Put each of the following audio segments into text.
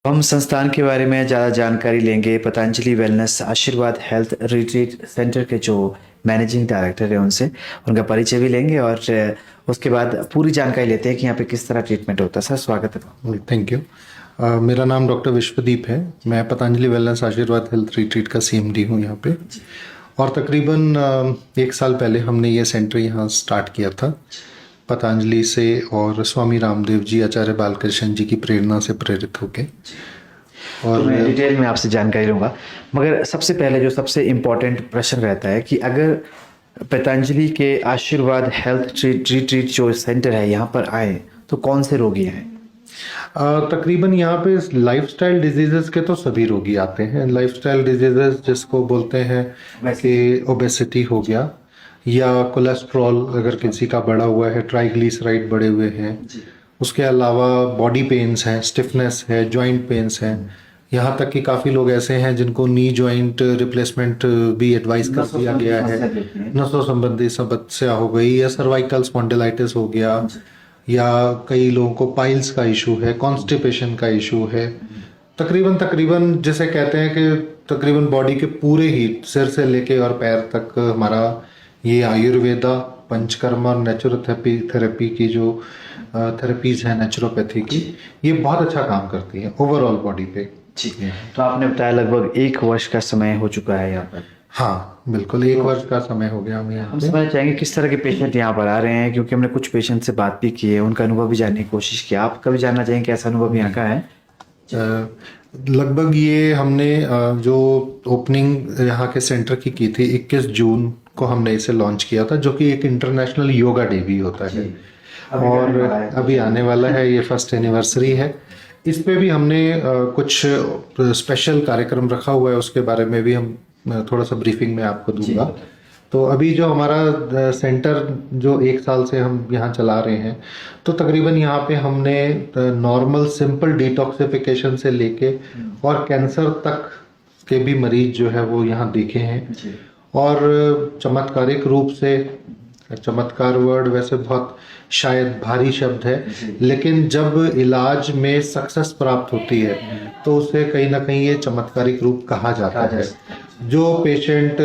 हम संस्थान के बारे में ज़्यादा जानकारी लेंगे पतंजलि वेलनेस आशीर्वाद हेल्थ रिट्रीट सेंटर के जो मैनेजिंग डायरेक्टर है उनसे उनका परिचय भी लेंगे और उसके बाद पूरी जानकारी लेते हैं कि यहाँ पे किस तरह ट्रीटमेंट होता है। सर स्वागत है। Thank you. मेरा नाम डॉक्टर विश्वदीप है। मैं पतंजलि वेलनेस आशीर्वाद हेल्थ रिट्रीट का सीएमडी हूँ यहाँ पे। और तकरीबन 1 साल पहले हमने ये सेंटर यहाँ स्टार्ट किया था पतंजलि से और स्वामी रामदेव जी आचार्य बालकृष्ण जी की प्रेरणा से प्रेरित होके। और तो मैं डिटेल में आपसे जानकारी लूँगा, मगर सबसे पहले जो सबसे इम्पोर्टेंट प्रश्न रहता है कि अगर पतंजलि के आशीर्वाद हेल्थ रिट्रीट जो सेंटर है यहाँ पर आए तो कौन से रोगी हैं? तकरीबन यहाँ पे लाइफस्टाइल डिजीजेस के तो सभी रोगी आते हैं। लाइफस्टाइल डिजीजेस जिसको बोलते हैं कि ओबेसिटी हो गया या कोलेस्ट्रॉल अगर किसी का बढ़ा हुआ है, ट्राइग्लिसराइड बढ़े हुए हैं, उसके अलावा बॉडी पेन्स हैं, स्टिफनेस है, जॉइंट पेन्स हैं। यहाँ तक कि काफ़ी लोग ऐसे हैं जिनको नी जॉइंट रिप्लेसमेंट भी एडवाइस कर दिया गया है। नसों संबंधी समस्या हो गई या सर्वाइकल स्पॉन्डिलाइटिस हो गया या कई लोगों को पाइल्स का इशू है, कॉन्स्टिपेशन का इशू है। तकरीबन जिसे कहते हैं कि तकरीबन बॉडी के पूरे ही सिर से लेके और पैर तक हमारा ये आयुर्वेदा, पंचकर्मा और नेचुरोथेरेपी थेरेपी की जो थेरेपीज है नेचुरोपैथी की, ये बहुत अच्छा काम करती है ओवरऑल बॉडी पे। जी, तो आपने बताया लगभग 1 वर्ष का समय हो चुका है यहाँ पर। हाँ बिल्कुल, 1 वर्ष का समय हो गया हमें यहाँ हम पे। समझना चाहेंगे किस तरह के पेशेंट यहाँ पर आ रहे हैं, क्योंकि हमने कुछ पेशेंट से बात भी की है, उनका अनुभव भी जानने की कोशिश की। आप कभी जानना चाहेंगे कैसा अनुभव यहाँ का है? लगभग ये हमने जो ओपनिंग यहाँ के सेंटर की थी 21 जून को हमने इसे लॉन्च किया था, जो कि एक इंटरनेशनल योगा डे भी होता है और अभी आने वाला है, ये फर्स्ट एनिवर्सरी है। इस पे भी हमने कुछ स्पेशल कार्यक्रम रखा हुआ है, उसके बारे में भी हम थोड़ा सा ब्रीफिंग में आपको दूंगा। तो अभी जो हमारा सेंटर जो 1 साल से हम यहाँ चला रहे हैं, तो तकरीबन यहाँ पे हमने नॉर्मल सिंपल डिटॉक्सिफिकेशन से लेके और कैंसर तक के भी मरीज जो है वो यहाँ देखे हैं। और चमत्कारिक रूप से, चमत्कार वर्ड वैसे बहुत शायद भारी शब्द है, लेकिन जब इलाज में सक्सेस प्राप्त होती है तो उसे कहीं ना कहीं ये चमत्कारिक रूप कहा जाता है। जो पेशेंट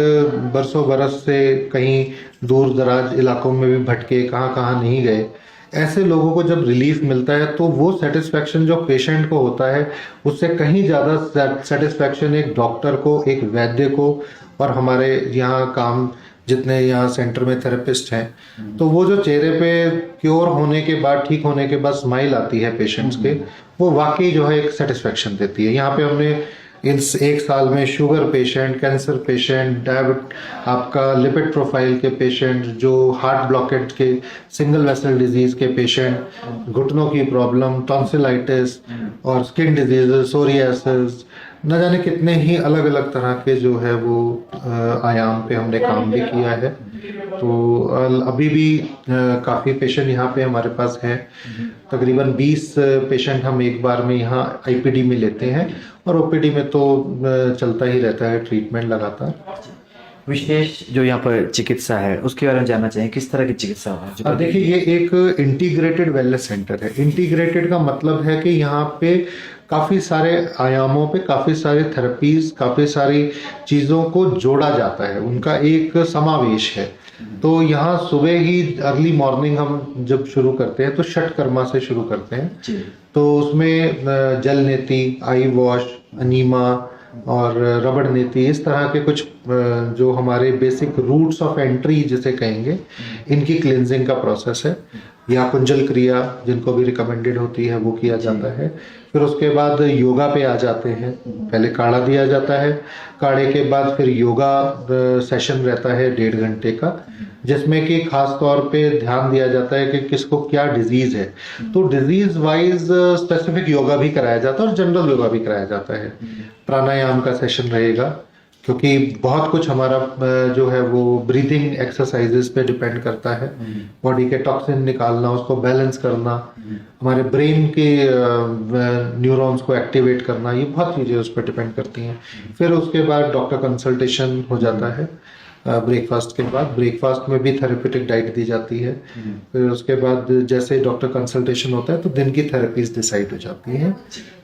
बरसों बरस से कहीं दूर दराज इलाकों में भी भटके, कहाँ कहाँ नहीं गए, ऐसे लोगों को जब रिलीफ मिलता है तो वो सेटिस्फैक्शन जो पेशेंट को होता है उससे कहीं ज़्यादा सेटिस्फैक्शन एक डॉक्टर को, एक वैद्य को और हमारे यहाँ काम जितने यहाँ सेंटर में थेरेपिस्ट हैं, तो वो जो चेहरे पे क्योर होने के बाद, ठीक होने के बाद स्माइल आती है पेशेंट्स के, वो वाकई जो है एक सेटिस्फेक्शन देती है। यहाँ पे हमने इस 1 साल में शुगर पेशेंट, कैंसर पेशेंट, आपका लिपिड प्रोफाइल के पेशेंट, जो हार्ट ब्लॉकेज के, सिंगल वेसल डिजीज के पेशेंट, घुटनों की प्रॉब्लम, टॉन्सिलाइटिस और स्किन डिजीज, सोरियासिस, न जाने कितने ही अलग अलग तरह के जो है वो आयाम पे हमने काम भी किया है। तो अभी भी काफ़ी पेशेंट यहाँ पे हमारे पास हैं। तकरीबन 20 पेशेंट हम एक बार में यहाँ आईपीडी में लेते हैं और ओपीडी में तो चलता ही रहता है ट्रीटमेंट लगातार। विशेष जो यहाँ पर चिकित्सा है उसके बारे में जानना चाहिए, किस तरह की चिकित्सा है? देखिए, ये एक इंटीग्रेटेड वेलनेस सेंटर है। इंटीग्रेटेड का मतलब है कि यहाँ पे काफ़ी सारे आयामों पे काफ़ी सारे थेरेपीज, काफ़ी सारी चीज़ों को जोड़ा जाता है, उनका एक समावेश है। तो यहाँ सुबह ही अर्ली मॉर्निंग हम जब शुरू करते हैं तो षटकर्मा से शुरू करते हैं। तो उसमें जल नेति, आई वॉश, अनीमा और रबड़ नीति, इस तरह के कुछ जो हमारे बेसिक रूट्स ऑफ एंट्री जिसे कहेंगे, इनकी क्लिनजिंग का प्रोसेस है। या कुंजल क्रिया जिनको भी रिकमेंडेड होती है वो किया जाता है। फिर उसके बाद योगा पे आ जाते हैं। पहले काढ़ा दिया जाता है, काढ़े के बाद फिर योगा सेशन रहता है 1.5 घंटे का, जिसमें कि खास तौर पे ध्यान दिया जाता है कि किसको क्या डिजीज है। तो डिजीज वाइज स्पेसिफिक योगा भी कराया जाता है और जनरल योगा भी कराया जाता है। प्राणायाम का सेशन रहेगा, क्योंकि बहुत कुछ हमारा जो है वो ब्रीथिंग एक्सरसाइजेस पे डिपेंड करता है। बॉडी के टॉक्सिन निकालना, उसको बैलेंस करना, हमारे ब्रेन के न्यूरॉन्स को एक्टिवेट करना, ये बहुत चीज़ें उस पर डिपेंड करती हैं। फिर उसके बाद डॉक्टर कंसल्टेशन हो जाता है। ब्रेकफास्ट के बाद। ब्रेकफास्ट में भी थेरेपेटिक डाइट दी जाती है। फिर उसके बाद जैसे डॉक्टर कंसल्टेशन होता है तो दिन की थेरेपीज डिसाइड हो जाती हैं।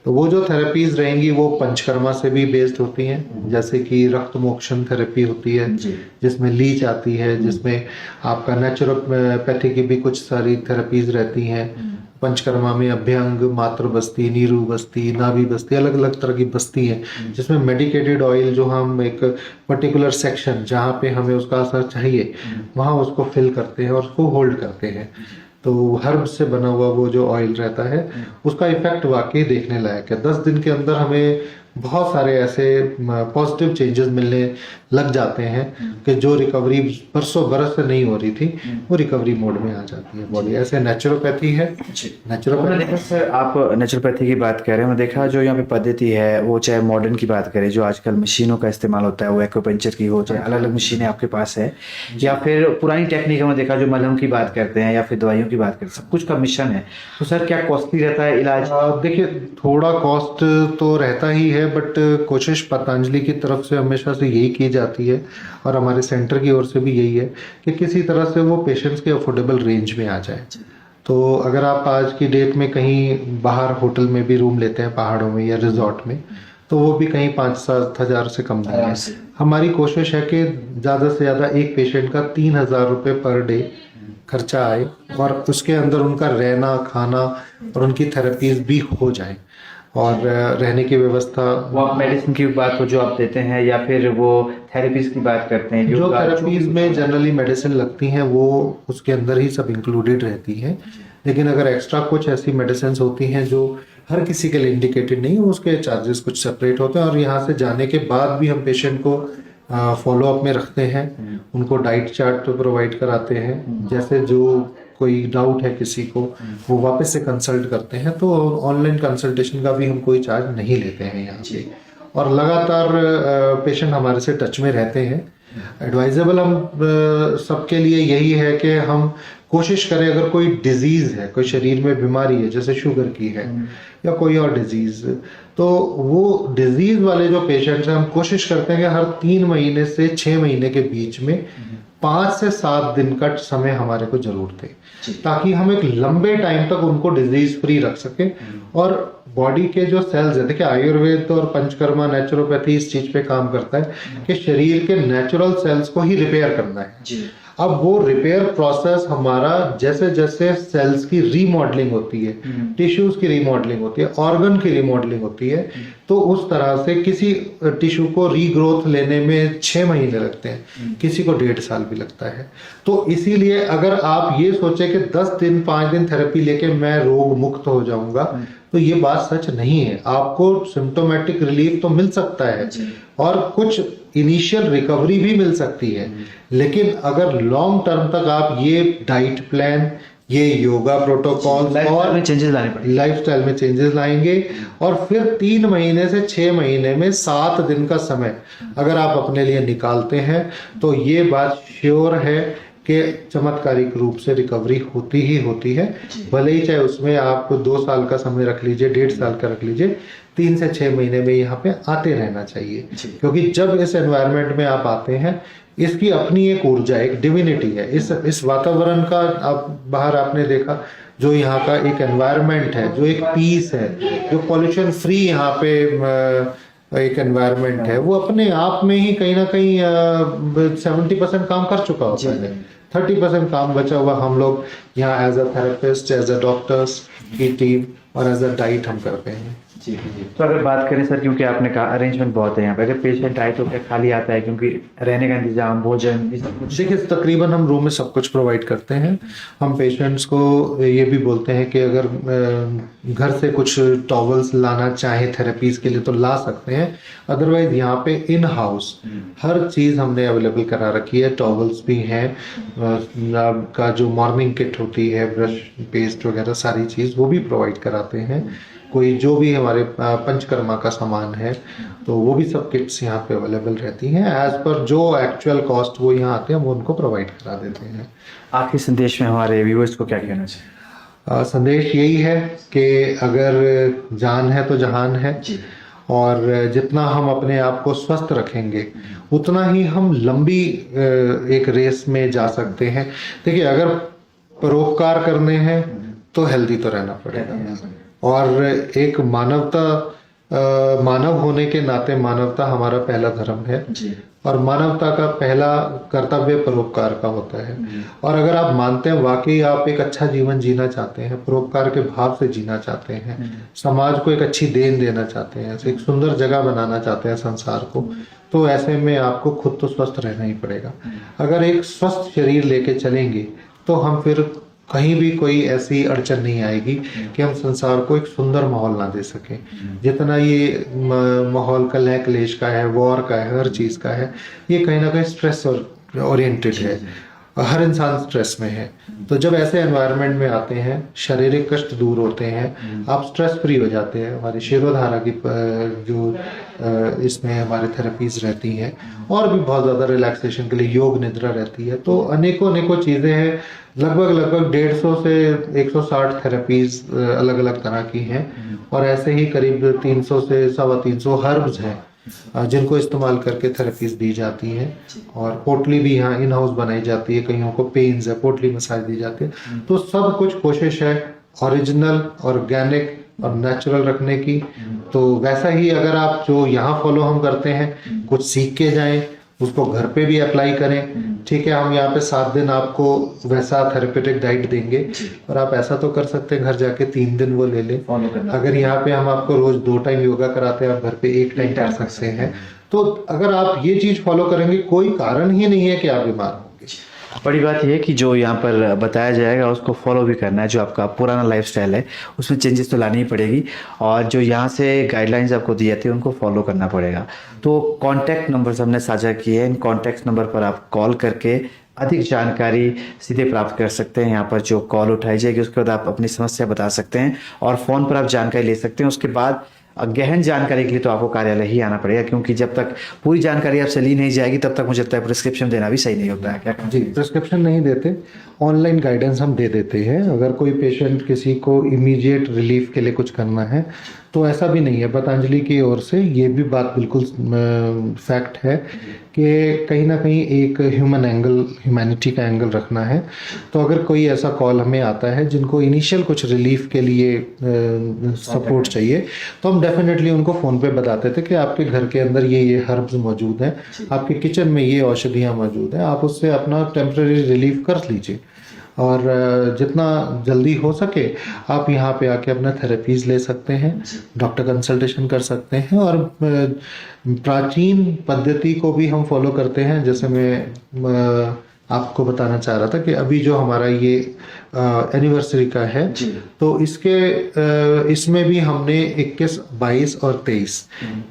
तो वो जो थेरेपीज रहेंगी वो पंचकर्मा से भी बेस्ड होती हैं, जैसे कि रक्त मोक्षण थेरेपी होती है जिसमें लीच आती है, जिसमें आपका नेचुरोपैथी की भी कुछ सारी थेरेपीज रहती हैं। पंचकर्मा में अभ्यंग, मातृ बस्ती, नीरू बस्ती, नाभि बस्ती, अलग अलग तरह की बस्ती है, जिसमें मेडिकेटेड ऑयल जो हम एक पर्टिकुलर सेक्शन जहाँ पे हमें उसका असर चाहिए वहाँ उसको फिल करते हैं और उसको होल्ड करते हैं। तो हर्ब से बना हुआ वो जो ऑयल रहता है उसका इफेक्ट वाकई देखने लायक है। 10 दिन के अंदर हमें बहुत सारे ऐसे पॉजिटिव चेंजेस मिलने लग जाते हैं कि जो रिकवरी बरसों बरस से नहीं हो रही थी वो रिकवरी मोड में आ जाती है बॉडी। ऐसे नेचुरोपैथी है। हमने देखा सर, आप नेचुरोपैथी की बात कर रहे हैं, हमने देखा जो यहाँ पे पद्धति है वो चाहे मॉडर्न की बात करें, जो आजकल मशीनों का इस्तेमाल होता है, वो एक्यूपंक्चर की हो, चाहे अलग अलग मशीनें आपके पास है, या फिर पुरानी टेक्निक हमने देखा जो मलहम की बात करते हैं या फिर दवाइयों की बात करते हैं, सब कुछ का मिश्रण है। तो सर क्या कॉस्टली रहता है इलाज? देखिए थोड़ा कॉस्ट तो रहता ही है, बट कोशिश पतंजलि की तरफ से हमेशा से यही की जाती है और हमारे सेंटर की ओर से भी यही है कि किसी तरह से वो पेशेंट्स के अफोर्डेबल रेंज में आ जाए। तो अगर आप आज की डेट में कहीं बाहर होटल में भी रूम लेते हैं पहाड़ों में या रिजॉर्ट में, तो वो भी कहीं 5-7 हज़ार से कम नहीं है। हमारी कोशिश है कि ज़्यादा से ज़्यादा एक पेशेंट का 3,000 रुपये पर डे खर्चा आए और उसके अंदर उनका रहना, खाना और उनकी थेरेपीज भी हो जाए और रहने की व्यवस्था। वो आप मेडिसिन की बात हो जो आप देते हैं या फिर वो थेरेपीज की बात करते हैं? जो थेरेपीज में जनरली मेडिसिन लगती हैं वो उसके अंदर ही सब इंक्लूडेड रहती हैं, लेकिन अगर एक्स्ट्रा कुछ ऐसी मेडिसिन होती हैं जो हर किसी के लिए इंडिकेटेड नहीं है, उसके चार्जेस कुछ सेपरेट होते हैं। और यहाँ से जाने के बाद भी हम पेशेंट को फॉलो अप में रखते हैं, उनको डाइट चार्ट प्रोवाइड कराते हैं। जैसे जो कोई डाउट है किसी को वो वापस से कंसल्ट करते हैं। तो ऑनलाइन कंसल्टेशन का भी हम कोई चार्ज नहीं लेते हैं यहाँ पे, और लगातार पेशेंट हमारे से टच में रहते हैं। एडवाइजेबल हम सबके लिए यही है कि हम कोशिश करें, अगर कोई डिजीज है, कोई शरीर में बीमारी है जैसे शुगर की है या कोई और डिजीज, तो वो डिजीज वाले जो पेशेंट्स हैं हम कोशिश करते हैं कि हर 3 महीने से 6 महीने के बीच में 5 से 7 दिन का समय हमारे को जरूर दें, ताकि हम एक लंबे टाइम तक उनको डिजीज फ्री रख सकें। और बॉडी के जो सेल्स है, देखिए आयुर्वेद और पंचकर्मा नेचुरोपैथी इस चीज पे काम करता है कि शरीर के नेचुरल सेल्स को ही रिपेयर करना है। अब वो रिपेयर प्रोसेस हमारा जैसे जैसे सेल्स की रीमॉडलिंग होती है, टिश्यूज की रीमॉडलिंग होती है, ऑर्गन की रीमॉडलिंग होती है, तो उस तरह से किसी टिश्यू को रीग्रोथ लेने में 6 महीने लगते हैं, किसी को 1.5 साल भी लगता है। तो इसीलिए अगर आप ये सोचे कि 10 दिन 5 दिन थेरेपी लेके मैं रोग मुक्त हो जाऊंगा, तो ये बात सच नहीं है। आपको सिम्टोमेटिक रिलीफ तो मिल सकता है और कुछ इनिशियल रिकवरी भी मिल सकती है, लेकिन अगर लॉन्ग टर्म तक आप ये डाइट प्लान, ये योगा प्रोटोकॉल और लाइफस्टाइल में चेंजेस लाएंगे और फिर 3 महीने से 6 महीने में 7 दिन का समय अगर आप अपने लिए निकालते हैं, तो ये बात श्योर है कि चमत्कारिक रूप से रिकवरी होती ही होती है। भले ही चाहे उसमें आप 2 साल का समय रख लीजिए, 1.5 साल का रख लीजिए, 3 से 6 महीने में यहाँ पे आते रहना चाहिए। क्योंकि जब इस एनवायरनमेंट में आप आते हैं, इसकी अपनी एक ऊर्जा, एक डिविनिटी है। इस वातावरण का आप बाहर आपने देखा, जो यहाँ का एक एनवायरनमेंट है, जो एक पीस है, जो पॉल्यूशन फ्री यहाँ पे एक एनवायरनमेंट है, वो अपने आप में ही कहीं ना कहीं 70% काम कर चुका होता है। 30% काम बचा हुआ हम लोग यहाँ as a therapist, as a doctors की टीम और एज अ डाइट हम करते हैं। जी। तो अगर बात करें सर, क्योंकि आपने कहा अरेंजमेंट बहुत है यहाँ पे, अगर पेशेंट आए तो क्या खाली आता है? क्योंकि रहने का इंतजाम, भोजन, ये सब कुछ। देखिए तकरीबन हम रूम में सब कुछ प्रोवाइड करते हैं। हम पेशेंट्स को ये भी बोलते हैं कि अगर घर से कुछ टॉवल्स लाना चाहे थेरेपीज के लिए तो ला सकते हैं, अदरवाइज यहाँ पे इन हाउस हर चीज़ हमने अवेलेबल करा रखी है। टॉवल्स भी हैं, आपका जो मॉर्निंग किट होती है, ब्रश, पेस्ट वगैरह सारी चीज़ वो भी प्रोवाइड कराते हैं। कोई जो भी हमारे पंचकर्मा का सामान है तो वो भी सब किट्स यहाँ पे अवेलेबल रहती हैं। एज पर जो एक्चुअल कॉस्ट वो यहाँ आते हैं वो उनको प्रोवाइड करा देते हैं। आखिरी संदेश में हमारे व्यूअर्स को क्या कहना चाहिए? संदेश यही है कि अगर जान है तो जहान है, और जितना हम अपने आप को स्वस्थ रखेंगे उतना ही हम लंबी एक रेस में जा सकते हैं। देखिए, अगर परोपकार करने हैं तो हेल्दी तो रहना पड़ेगा, और एक मानव होने के नाते मानवता हमारा पहला धर्म है, और मानवता का पहला कर्तव्य परोपकार का होता है। और अगर आप मानते हैं वाकई आप एक अच्छा जीवन जीना चाहते हैं, परोपकार के भाव से जीना चाहते हैं, समाज को एक अच्छी देन देना चाहते हैं, एक सुंदर जगह बनाना चाहते हैं संसार को, तो ऐसे में आपको खुद तो स्वस्थ रहना ही पड़ेगा। अगर एक स्वस्थ शरीर लेके चलेंगे तो हम फिर कहीं भी कोई ऐसी अड़चन नहीं आएगी कि हम संसार को एक सुंदर माहौल ना दे सकें। जितना ये माहौल कलह क्लेश का है, वॉर का है, हर चीज का है, ये कहीं ना कहीं स्ट्रेस ओरिएंटेड है, हर इंसान स्ट्रेस में है। तो जब ऐसे एनवायरनमेंट में आते हैं, शारीरिक कष्ट दूर होते हैं, आप स्ट्रेस फ्री हो जाते हैं। हमारी शिरोधारा की जो इसमें हमारे थेरेपीज रहती हैं, और भी बहुत ज़्यादा रिलैक्सेशन के लिए योग निद्रा रहती है, तो अनेकों चीज़ें हैं। लगभग 150 से 160 थेरेपीज अलग अलग तरह की हैं, और ऐसे ही करीब 300 से 350 हर्ब्स हैं जिनको इस्तेमाल करके थेरेपीज दी जाती हैं। और पोटली भी यहाँ इन हाउस बनाई जाती है, कईयों को पेन्स है, पोटली मसाज दी जाती है। तो सब कुछ कोशिश है ओरिजिनल, ऑर्गेनिक और नेचुरल रखने की। तो वैसा ही अगर आप जो यहाँ फॉलो हम करते हैं, कुछ सीख के जाएं, उसको घर पे भी अप्लाई करें। ठीक है, हम यहाँ पे 7 दिन आपको वैसा थेरेपेटिक डाइट देंगे, और आप ऐसा तो कर सकते हैं घर जाके 3 दिन वो ले लें। अगर यहाँ पे हम आपको रोज 2 टाइम योगा कराते हैं, आप घर पे 1 टाइम कर सकते हैं। तो अगर आप ये चीज फॉलो करेंगे, कोई कारण ही नहीं है कि आप बीमार होंगे। बड़ी बात यह है कि जो यहाँ पर बताया जाएगा उसको फॉलो भी करना है। जो आपका पुराना लाइफस्टाइल है उसमें चेंजेस तो लानी ही पड़ेगी, और जो यहाँ से गाइडलाइंस आपको दी जाती है उनको फॉलो करना पड़ेगा। तो कॉन्टैक्ट नंबर्स हमने साझा किए हैं, इन कॉन्टैक्ट नंबर पर आप कॉल करके अधिक जानकारी सीधे प्राप्त कर सकते हैं। यहाँ पर जो कॉल उठाई जाएगी उसके बाद आप अपनी समस्या बता सकते हैं, और फ़ोन पर आप जानकारी ले सकते हैं। उसके बाद गहन जानकारी के लिए तो आपको कार्यालय ही आना पड़ेगा, क्योंकि जब तक पूरी जानकारी आपसे ली नहीं जाएगी तब तक मुझे लगता है प्रिस्क्रिप्शन देना भी सही नहीं होता है। क्या जी, प्रिस्क्रिप्शन नहीं देते, ऑनलाइन गाइडेंस हम दे देते हैं। अगर कोई पेशेंट किसी को इमीडिएट रिलीफ के लिए कुछ करना है तो ऐसा भी नहीं है। पतंजलि की ओर से ये भी बात बिल्कुल फैक्ट है कि कहीं ना कहीं एक ह्यूमैनिटी का एंगल रखना है। तो अगर कोई ऐसा कॉल हमें आता है जिनको इनिशियल कुछ रिलीफ के लिए सपोर्ट चाहिए, तो हम डेफिनेटली उनको फ़ोन पे बताते थे कि आपके घर के अंदर ये हर्ब्स मौजूद हैं, आपके किचन में ये औषधियाँ मौजूद हैं, आप उससे अपना टेम्परेरी रिलीफ कर लीजिए। और जितना जल्दी हो सके आप यहाँ पे आके अपना थेरेपीज ले सकते हैं, डॉक्टर कंसल्टेशन कर सकते हैं। और प्राचीन पद्धति को भी हम फॉलो करते हैं। जैसे मैं आपको बताना चाह रहा था कि अभी जो हमारा ये एनिवर्सरी का है, तो इसमें भी हमने 21, 22 और 23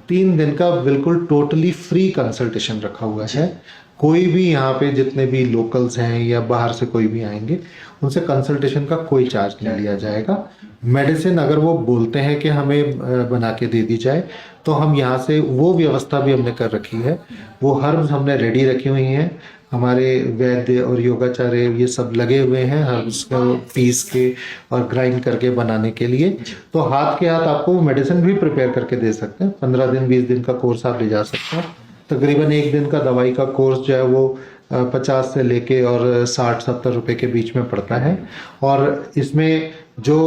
3 दिन का बिल्कुल टोटली फ्री कंसल्टेशन रखा हुआ है। कोई भी यहाँ पे जितने भी लोकल्स हैं या बाहर से कोई भी आएंगे, उनसे कंसल्टेशन का कोई चार्ज नहीं लिया जाएगा। मेडिसिन अगर वो बोलते हैं कि हमें बना के दे दी जाए, तो हम यहाँ से वो व्यवस्था भी हमने कर रखी है। वो हर्ब्स हमने रेडी रखी हुई हैं, हमारे वैद्य और योगाचार्य ये सब लगे हुए हैं हर्ब्स को पीस के और ग्राइंड करके बनाने के लिए। तो हाथ के हाथ आपको मेडिसिन भी प्रिपेयर करके दे सकते हैं। 15 दिन 20 दिन का कोर्स आप ले जा सकते हैं। तकरीबन 1 दिन का दवाई का कोर्स जो है वो 50 से लेके और 60-70 रुपए के बीच में पड़ता है। और इसमें जो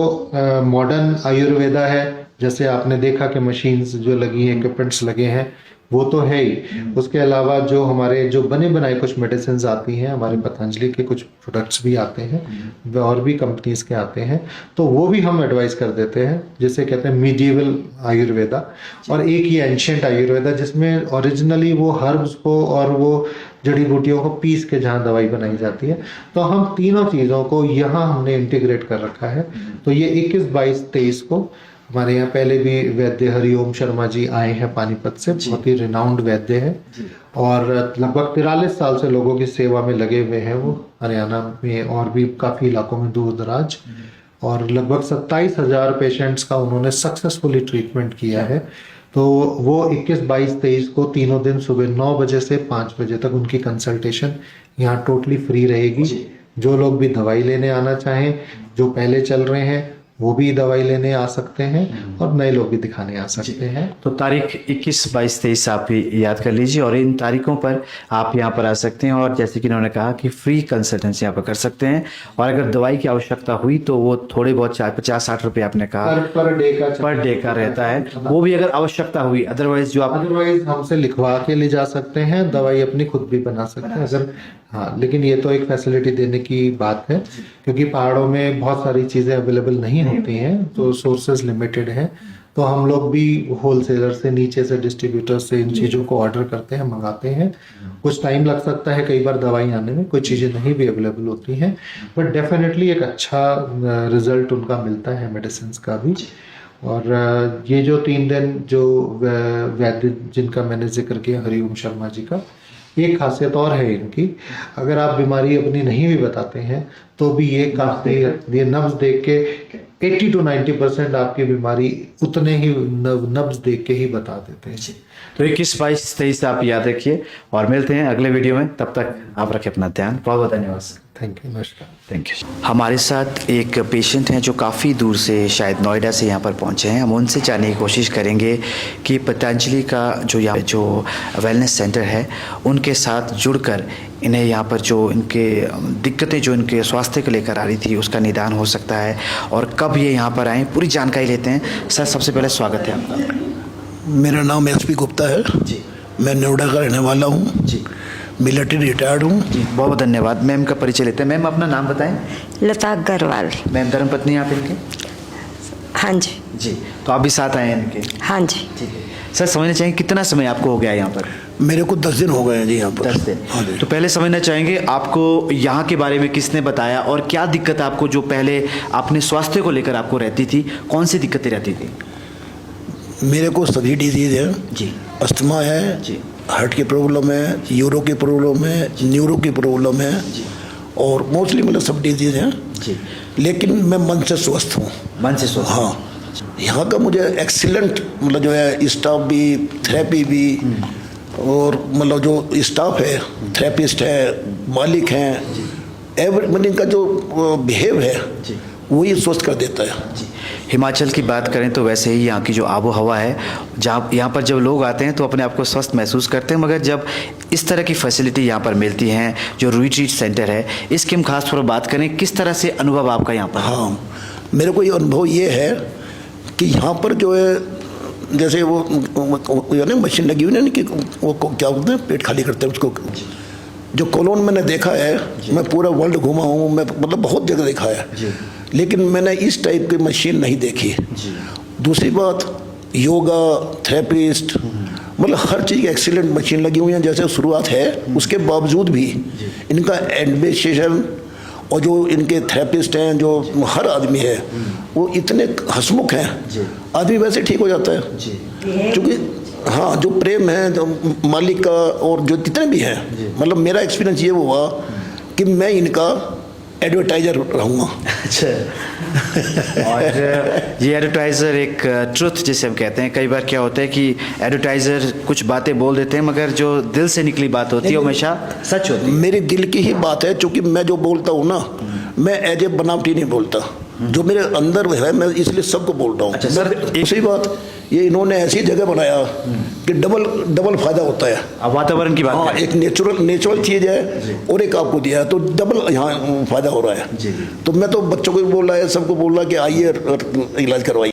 मॉडर्न आयुर्वेदा है, जैसे आपने देखा कि मशीन्स जो लगी हैं, इक्विपमेंट्स लगे हैं, वो तो है ही। उसके अलावा जो हमारे जो बने बनाए कुछ मेडिसिन आती हैं, हमारे पतंजलि के कुछ प्रोडक्ट्स भी आते हैं और भी कंपनीज के आते हैं, तो वो भी हम एडवाइस कर देते हैं, जिसे कहते हैं मीडिएवल आयुर्वेदा। और एक ही एंशिएंट आयुर्वेदा, जिसमें ओरिजिनली वो हर्ब्स को और वो जड़ी बूटियों को पीस के जहाँ दवाई बनाई जाती है। तो हम तीनों चीज़ों को यहाँ हमने इंटीग्रेट कर रखा है। तो ये 21, 22, 23 को हमारे यहाँ पहले भी वैद्य हरिओम शर्मा जी आए हैं पानीपत से, बहुत ही रिनाउंड वैद्य है, और लगभग 43 साल से लोगों की सेवा में लगे हुए हैं वो, हरियाणा में और भी काफ़ी इलाकों में दूर दराज। और लगभग 27,000 पेशेंट्स का उन्होंने सक्सेसफुली ट्रीटमेंट किया है। तो वो 21, 22, 23 को तीनों दिन सुबह 9 बजे से 5 बजे तक उनकी कंसल्टेशन यहाँ टोटली फ्री रहेगी। जो लोग भी दवाई लेने आना चाहें, जो पहले चल रहे हैं, वो भी दवाई लेने आ सकते हैं और नए लोग भी दिखाने आ सकते हैं। तो तारीख 21, 22, 23 आप ही याद कर लीजिए और इन तारीखों पर आप यहाँ पर आ सकते हैं और जैसे कि इन्होंने कहा कि फ्री कंसल्टेंसी यहाँ पर कर सकते हैं और अगर दवाई की आवश्यकता हुई तो वो थोड़े बहुत 50-60 रुपये आपने कहा पर डे का रहता है, वो भी अगर आवश्यकता हुई। अदरवाइज जो आप अदरवाइज हमसे लिखवा के ले जा सकते हैं, दवाई अपनी खुद भी बना सकते हैं अगर, हाँ, लेकिन ये तो एक फैसिलिटी देने की बात है क्योंकि पहाड़ों में बहुत सारी चीज़ें अवेलेबल नहीं होती हैं, तो सोर्सेज लिमिटेड हैं, तो हम लोग भी होलसेलर से, नीचे से डिस्ट्रीब्यूटर से इन चीज़ों को ऑर्डर करते हैं, मंगाते हैं। कुछ टाइम लग सकता है कई बार दवाई आने में, कोई चीज़ें नहीं भी अवेलेबल होती हैं, बट डेफिनेटली एक अच्छा रिजल्ट उनका मिलता है मेडिसिन का भी। और ये जो 3 दिन जो वैद्य जिनका मैंने जिक्र किया, हरिओम शर्मा जी का, एक खासियत और है इनकी, अगर आप बीमारी अपनी नहीं भी बताते हैं तो भी ये काफी, ये नब्ज देख के 80 to 90% आपकी बीमारी उतने ही नब्ज देख के ही बता देते हैं। तो 21, 22, 23 आप याद रखिए और मिलते हैं अगले वीडियो में। तब तक आप रखें अपना ध्यान। बहुत बहुत धन्यवाद सर। थैंक यू, नमस्कार। Thank you. हमारे साथ एक पेशेंट हैं जो काफ़ी दूर से, शायद नोएडा से यहाँ पर पहुँचे हैं। हम उनसे जानने की कोशिश करेंगे कि पतंजलि का जो वेलनेस सेंटर है उनके साथ जुड़कर इन्हें यहाँ पर जो इनके दिक्कतें जो इनके स्वास्थ्य को लेकर आ रही थी उसका निदान हो सकता है और कब ये यहाँ पर आएँ, पूरी जानकारी लेते हैं। सर, सबसे पहले स्वागत है आपका। मेरा नाम एसपी गुप्ता है जी। मैं नोएडा का रहने वाला हूँ जी। मिलिट्री रिटायर्ड हूँ जी, बहुत बहुत धन्यवाद। मैम का परिचय लेते हैं। मैम, अपना नाम बताएं। लता अग्रवाल। मैम, धर्मपत्नी आप इनके? हाँ जी। जी, तो आप भी साथ आए हैं इनके? हाँ जी। ठीक है सर, समझना चाहेंगे कितना समय आपको हो गया यहाँ पर? मेरे को 10 दिन हो गए हैं जी यहाँ पर। 10 दिन। हाँ जी। तो पहले समझना चाहेंगे आपको यहाँ के बारे में किसने बताया और क्या दिक्कत आपको, जो पहले आपने स्वास्थ्य को लेकर आपको रहती थी, कौन सी दिक्कतें रहती थी? मेरे को सभी डिजीज है जी। अस्थमा है जी। हार्ट की प्रॉब्लम है, यूरो की प्रॉब्लम है, न्यूरो की प्रॉब्लम है और मोस्टली मतलब सब डिजीज हैं जी। लेकिन मैं मन से स्वस्थ हूँ। मन से स्वस्थ? हाँ, यहाँ का मुझे एक्सीलेंट मतलब जो है स्टाफ भी, थेरेपी भी और मतलब जो स्टाफ है, थेरेपिस्ट है, मालिक हैं, एवरी मतलब इनका जो बिहेव है वही स्वस्थ कर देता है। जी। हिमाचल की बात करें तो वैसे ही यहाँ की जो आबो हवा है, जहाँ यहाँ पर जब लोग आते हैं तो अपने आप को स्वस्थ महसूस करते हैं, मगर जब इस तरह की फैसिलिटी यहाँ पर मिलती हैं, जो रिट्रीट सेंटर है, इसकी हम खास तौर पर बात करें, किस तरह से अनुभव आपका यहाँ पर? हाँ, मेरे को ये अनुभव ये है कि यहाँ पर जो है जैसे वो ना मशीन लगी हुई ना कि वो क्या बोलते हैं, पेट खाली करते हैं उसको, जो कॉलोन मैंने देखा है, मैं पूरा वर्ल्ड घूमा हूँ, मैं मतलब बहुत जगह देखा है, लेकिन मैंने इस टाइप की मशीन नहीं देखी। दूसरी बात, योगा थेरेपिस्ट मतलब हर चीज़ की एक्सीलेंट मशीन लगी हुई है। जैसे शुरुआत है उसके बावजूद भी इनका एडमिनिस्ट्रेशन और जो इनके थेरेपिस्ट हैं, जो हर आदमी है वो इतने हंसमुख हैं, आदमी वैसे ठीक हो जाता है क्योंकि हाँ, जो प्रेम है जो मालिक का और जो जितने भी हैं, मतलब मेरा एक्सपीरियंस ये हुआ कि मैं इनका एडवर्टाइजर रहूँगा। अच्छा। और ये एडवर्टाइज़र एक ट्रुथ जिसे हम कहते हैं, कई बार क्या होता है कि एडवर्टाइज़र कुछ बातें बोल देते हैं मगर जो दिल से निकली बात होती है वो हमेशा सच होती है। मेरी दिल की ही बात है, क्योंकि मैं जो बोलता हूँ ना, मैं एज ए बनावटी नहीं बोलता, जो मेरे अंदर है मैं इसलिए सबको बोलता हूँ। अच्छा सर, दूसरी बात, ये इन्होंने ऐसी जगह बनाया कि डबल फायदा होता है। अब वातावरण की बात हाँ, करें। एक नेचुरल चीज़ है और एक आपको दिया है, तो डबल यहाँ फायदा हो रहा है। तो मैं तो बच्चों को भी बोल रहा है, सबको बोल रहा है कि आइए इलाज करवाइए।